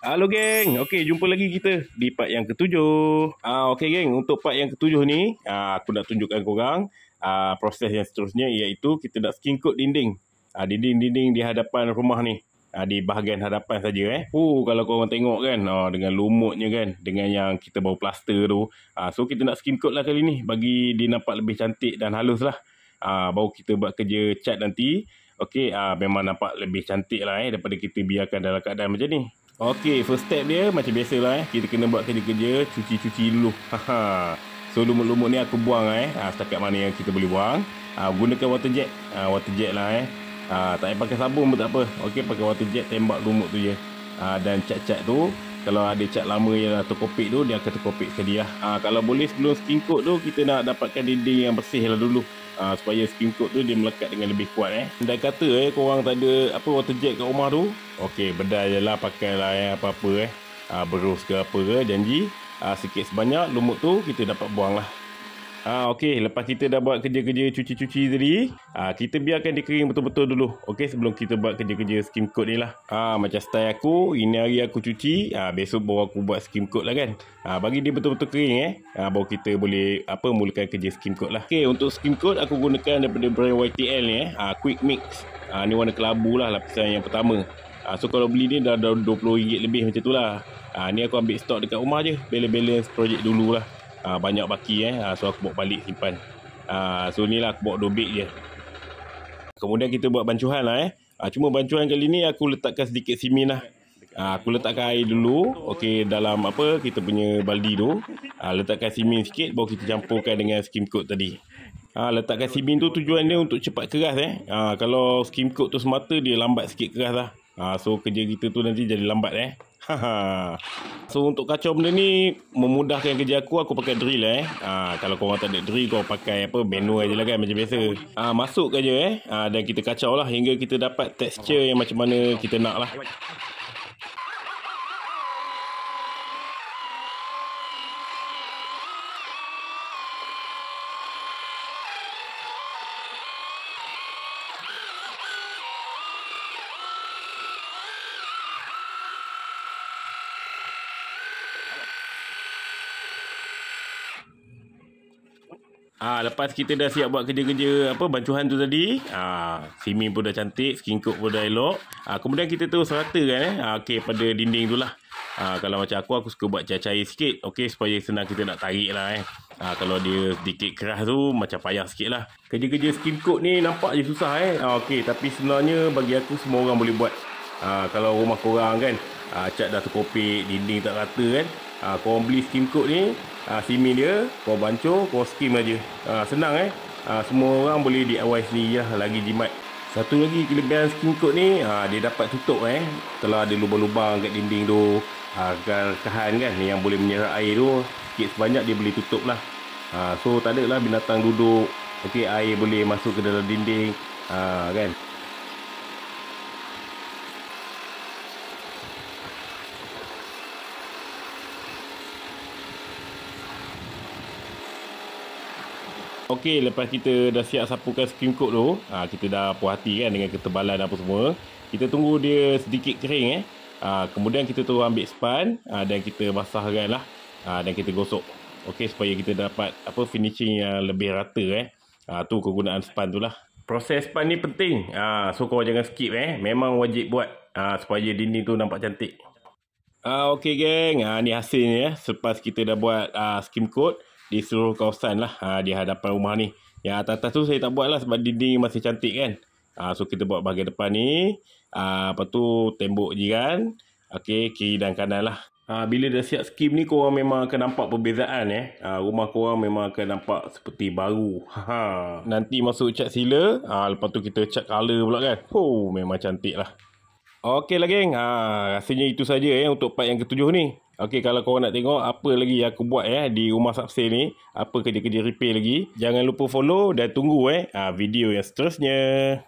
Halo geng, okey jumpa lagi kita di part yang ketujuh. Okey geng, untuk part yang ketujuh ni, aku nak tunjukkan korang proses yang seterusnya, iaitu kita nak skin coat dinding. Dinding-dinding di hadapan rumah ni. Di bahagian hadapan saja kalau korang tengok kan, dengan lumutnya kan, dengan yang kita baru plaster tu. So kita nak skin coat lah kali ni, bagi dia nampak lebih cantik dan halus lah. Baru kita buat kerja cat nanti. Okey, memang nampak lebih cantik lah daripada kita biarkan dalam keadaan macam ni. Okey, first step dia macam biasalah kita kena buat kerja-kerja, cuci-cuci dulu. So lumut-lumut ni aku buang setakat mana yang kita boleh buang. Gunakan water jet. Water jet lah tak payah pakai sabun pun tak apa. Okey, pakai water jet, tembak lumut tu je. Dan cat-cat tu, kalau ada cat lama yang dah terkopik tu, dia akan terkopik sekali lah. Kalau boleh sebelum skin coat tu, kita nak dapatkan dinding yang bersih lah dulu. Supaya skin coat tu dia melekat dengan lebih kuat Dan kata korang tak ada water jet kat rumah tu, okey, bedal je lah, pakai lah apa-apa berus ke apa ke, janji sikit sebanyak lumut tu kita dapat buang lah. Okey, lepas kita dah buat kerja-kerja cuci-cuci tadi, kita biarkan dia kering betul-betul dulu. Okey, sebelum kita buat kerja-kerja skim coat ni lah. Macam style aku, ini hari aku cuci, besok baru aku buat skim coat lah kan. Bagi dia betul-betul kering baru kita boleh mulakan kerja skim coat lah. Okey, untuk skim coat aku gunakan daripada brand YTL ni Quick Mix. Ni warna kelabu lah, lapisan yang pertama. So kalau beli ni dah RM20 lebih macam tu lah. Ni aku ambil stok dekat rumah je, balance projek dulu lah. Banyak baki so aku bawa balik simpan. So ni lah aku bawa dobik je. Kemudian kita buat bancuhan lah cuma bancuhan kali ni aku letakkan sedikit simin lah. Aku letakkan air dulu, okey, dalam kita punya baldi tu. Letakkan simin sikit, baru kita campurkan dengan skim coat tadi. Letakkan simin tu tujuan dia untuk cepat keras Kalau skim coat tu semata, dia lambat sikit keras lah. So kerja kita tu nanti jadi lambat So untuk kacau benda ni, memudahkan kerja aku pakai drill Kalau korang tak ada drill, korang pakai manual je lah kan, macam biasa. Masuk je dan kita kacau lah hingga kita dapat tekstur yang macam mana kita nak lah. Lepas kita dah siap buat kerja-kerja bancuhan tu tadi, simin pun dah cantik, skin coat pun dah elok. Kemudian kita terus ratakan okey, pada dinding tu lah. Kalau macam aku suka buat cair-cair sikit, okey, supaya senang kita nak tarik lah kalau dia sedikit keras tu macam payah sikit lah. Kerja-kerja skin coat ni nampak je susah okey, tapi sebenarnya bagi aku semua orang boleh buat. Kalau rumah korang kan, cat dah terkopik, dinding tak rata kan, korang beli skin coat ni, simin dia, korang bancur, korang skim aja. Senang semua orang boleh DIY sendiri lah, lagi jimat. Satu lagi kelebihan skin coat ni, dia dapat tutup kalau ada lubang-lubang kat dinding tu, kahan kan yang boleh menyerap air tu, sikit sebanyak dia boleh tutup lah. So tak ada lah binatang duduk, okey, air boleh masuk ke dalam dinding kan. Okey, lepas kita dah siap sapukan skim coat tu, kita dah puas hati kan dengan ketebalan apa semua. Kita tunggu dia sedikit kering kemudian kita terus ambil span dan kita basahkan lah, dan kita gosok. Okey, supaya kita dapat finishing yang lebih rata tu kegunaan span tu lah. Proses span ni penting. So korang jangan skip memang wajib buat supaya dinding tu nampak cantik. Okey geng, ni hasilnya selepas kita dah buat skim coat di seluruh kawasan lah, di hadapan rumah ni. Yang atas-atas tu saya tak buat lah sebab dinding masih cantik kan. So kita buat bahagian depan ni, lepas tu tembok jiran, okey, kiri dan kanan lah. Bila dah siap skim ni, korang memang akan nampak perbezaan rumah korang memang akan nampak seperti baru. Nanti masuk cat sealer, lepas tu kita cat colour pula kan. Memang cantik lah. Okey lah geng, rasanya itu saja untuk part yang ketujuh ni. Okey, kalau korang nak tengok apa lagi yang aku buat di rumah Subsale ni, apa kerja-kerja repair lagi, jangan lupa follow dan tunggu video yang seterusnya.